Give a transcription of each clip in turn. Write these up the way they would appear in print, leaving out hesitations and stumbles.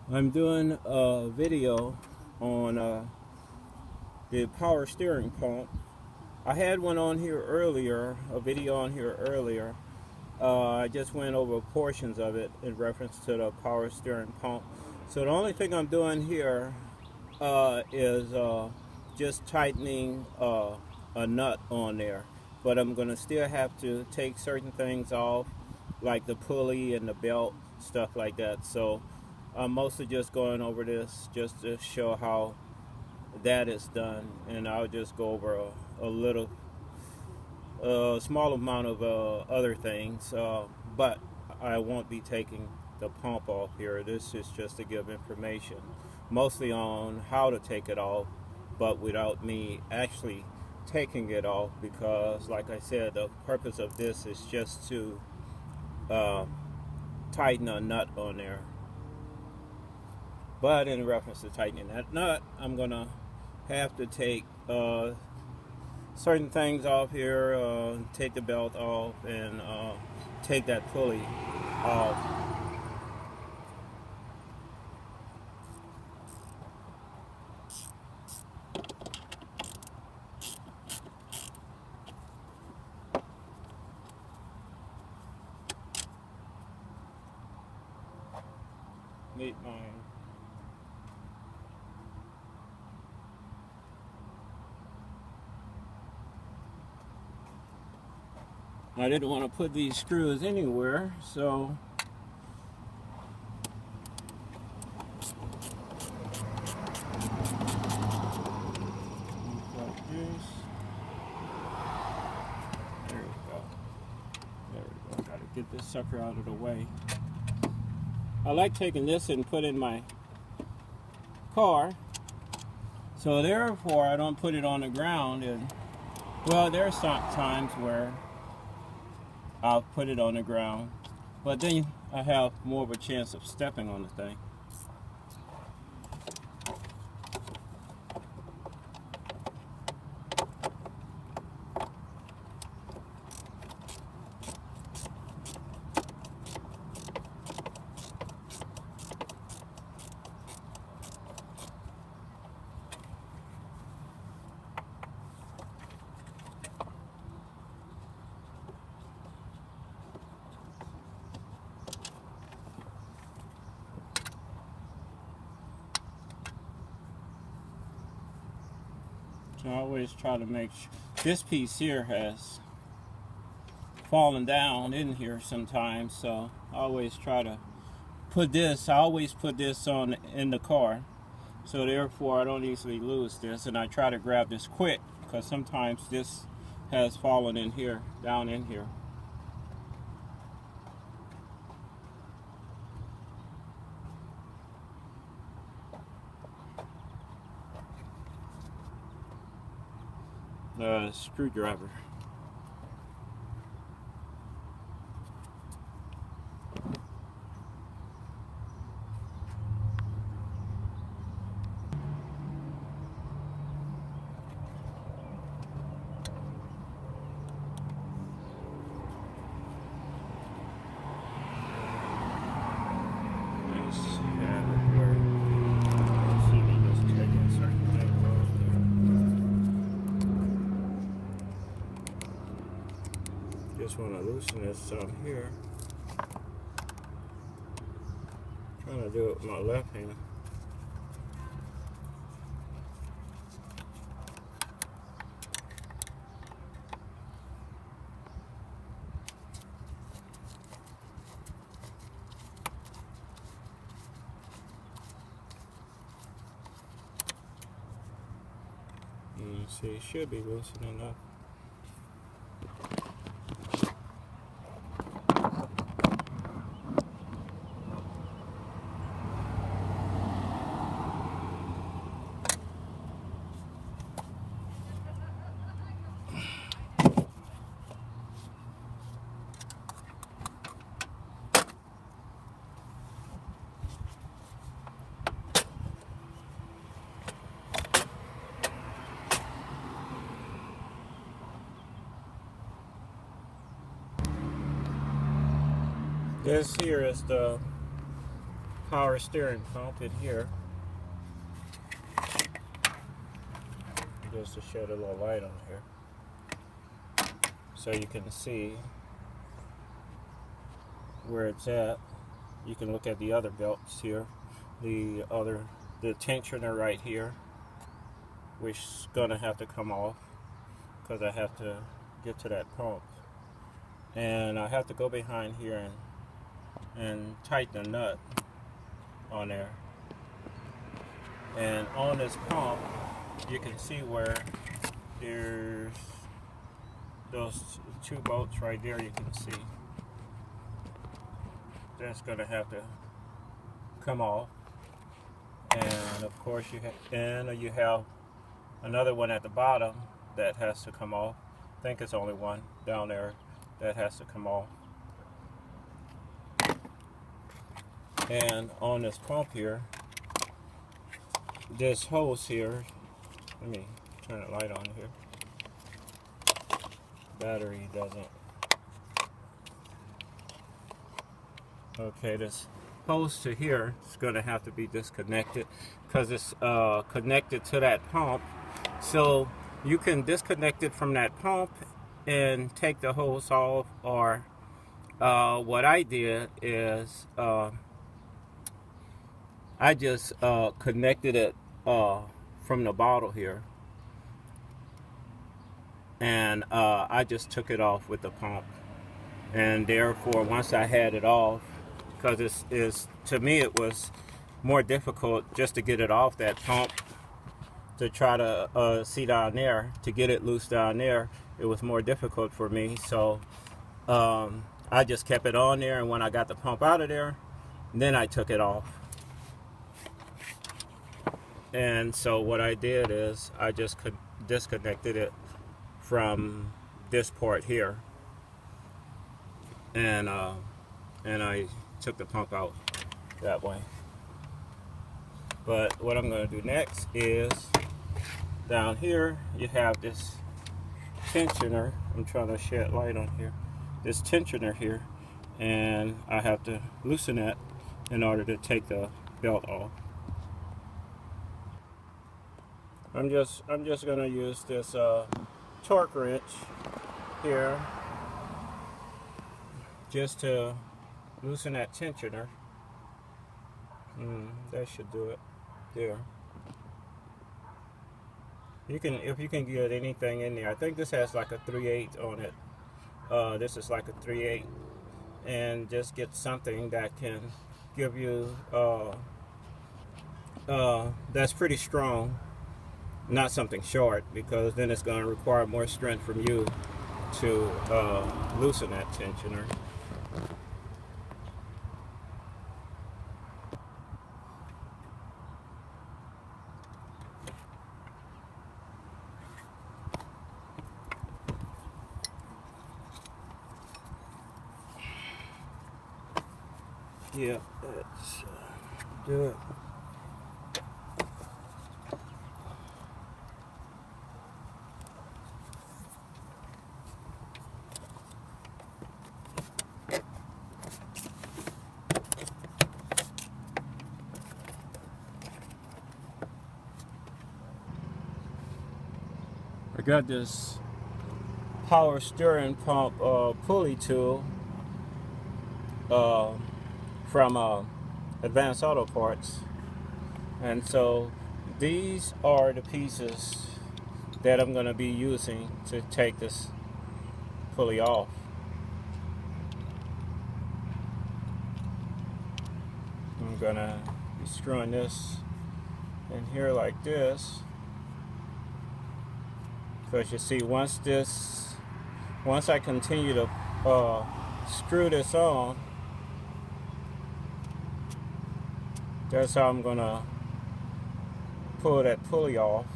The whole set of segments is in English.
I'm doing a video on the power steering pump. I had one on here earlier, a video on here earlier. I just went over portions of it in reference to the power steering pump. So the only thing I'm doing here is just tightening a nut on there. But I'm going to still have to take certain things off, like the pulley and the belt, stuff like that. So I'm mostly just going over this just to show how that is done, and I'll just go over a little small amount of other things, but I won't be taking the pump off here. This is just to give information mostly on how to take it off, but without me actually taking it off, because like I said, the purpose of this is just to tighten a nut on there. But in reference to tightening that nut, I'm gonna have to take certain things off here, take the belt off, and take that pulley off. Meet mine. I didn't want to put these screws anywhere, so like this. There we go. There we go. Got to get this sucker out of the way. I like taking this and put it in my car, so therefore I don't put it on the ground. And well, there are some times where I'll put it on the ground, but then I have more of a chance of stepping on the thing. So I always try to make sure this piece here has fallen down in here sometimes, so I always try to put this, I always put this on in the car, so therefore I don't easily lose this. And I try to grab this quick, because sometimes this has fallen in here, down in here. Screwdriver. Just want to loosen this some here. Trying to do it with my left hand. See, it should be loosening up. This here is the power steering pump in here. Just to shed a little light on here, so you can see where it's at. You can look at the other belts here, the tensioner right here, which is gonna have to come off because I have to get to that pump, and I have to go behind here and tighten the nut on there. And on this pump, you can see where there's those two bolts right there. You can see that's going to have to come off, and of course you have another one at the bottom that has to come off. I think it's only one down there that has to come off. And on this pump here, this hose here, let me turn the light on here. Battery doesn't. Okay, this hose to here is going to have to be disconnected because it's connected to that pump. So you can disconnect it from that pump and take the hose off, or what I did is I just connected it from the bottle here, and I just took it off with the pump. And therefore, once I had it off, because to me it was more difficult just to get it off that pump, to try to see down there, to get it loose down there, it was more difficult for me. So I just kept it on there, and when I got the pump out of there, then I took it off. And so what I did is I just disconnected it from this port here, and I took the pump out that way. But what I'm going to do next is, down here you have this tensioner. I'm trying to shed light on here. This tensioner here, and I have to loosen it in order to take the belt off. I'm just going to use this torque wrench here just to loosen that tensioner. That should do it. There. If you can get anything in there. I think this has like a 3/8 on it. This is like a 3/8, and just get something that can give you that's pretty strong. Not something short, because then it's going to require more strength from you to loosen that tensioner. Yeah, let's do it. I got this power steering pump pulley tool from Advanced Auto Parts, and so these are the pieces that I'm going to be using to take this pulley off. I'm going to be screwing this in here like this, because you see, once I continue to screw this on, that's how I'm gonna pull that pulley off.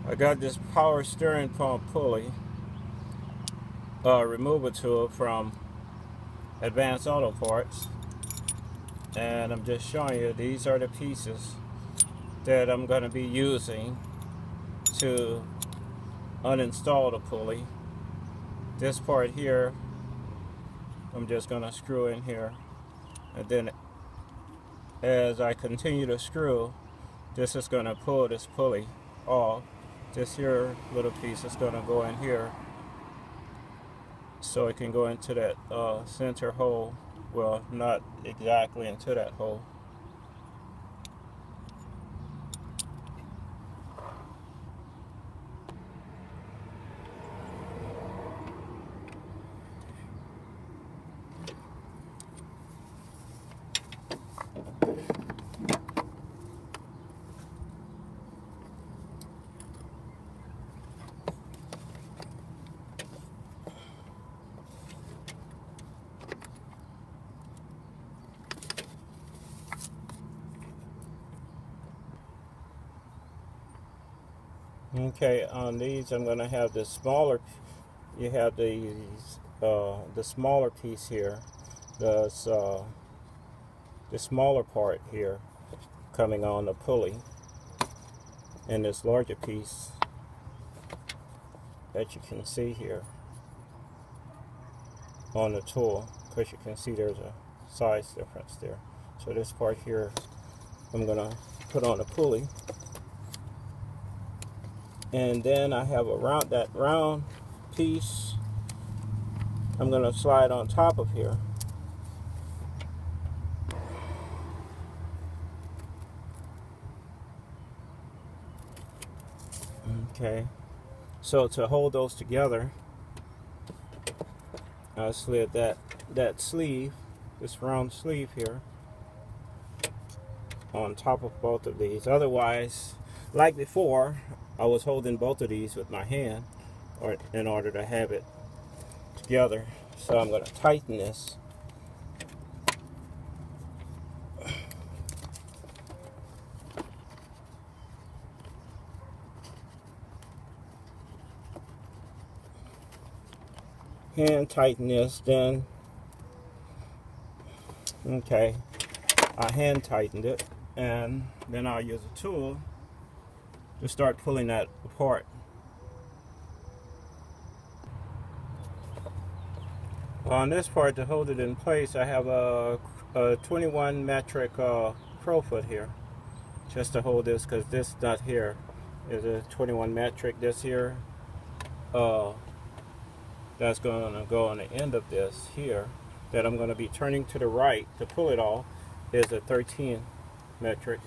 I got this power steering pump pulley removal tool from Advanced Auto Parts, and I'm just showing you these are the pieces that I'm going to be using to uninstall the pulley. This part here, I'm just going to screw in here, and then as I continue to screw, this is going to pull this pulley off. This here little piece is going to go in here, so it can go into that center hole. Well, not exactly into that hole. Okay, on these I'm going to have the smaller, you have the smaller piece here, the smaller part here coming on the pulley, and this larger piece that you can see here on the tool, because you can see there's a size difference there. So this part here I'm going to put on the pulley. And then I have that round piece I'm going to slide on top of here. Okay, so to hold those together, I slid that sleeve, this round sleeve here, on top of both of these. Otherwise, like before, I was holding both of these with my hand in order to have it together. So I'm going to tighten this. Hand tighten this, then, okay, I hand tightened it, and then I'll use a tool to start pulling that apart. On this part, to hold it in place, I have a 21 metric crowfoot here, just to hold this, because this nut here is a 21 metric. This here, that's going to go on the end of this here, that I'm going to be turning to the right to pull it off, is a 13 metric.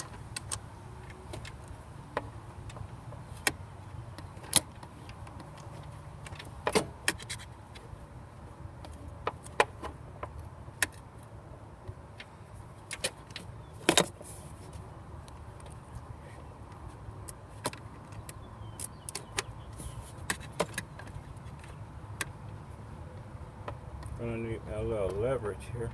Gonna need a little leverage here.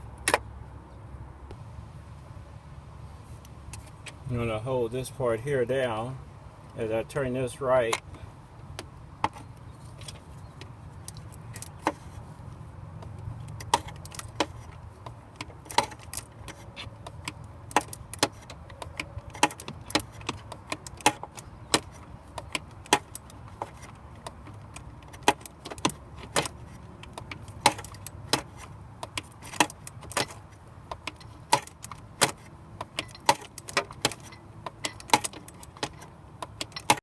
I'm gonna hold this part here down as I turn this right.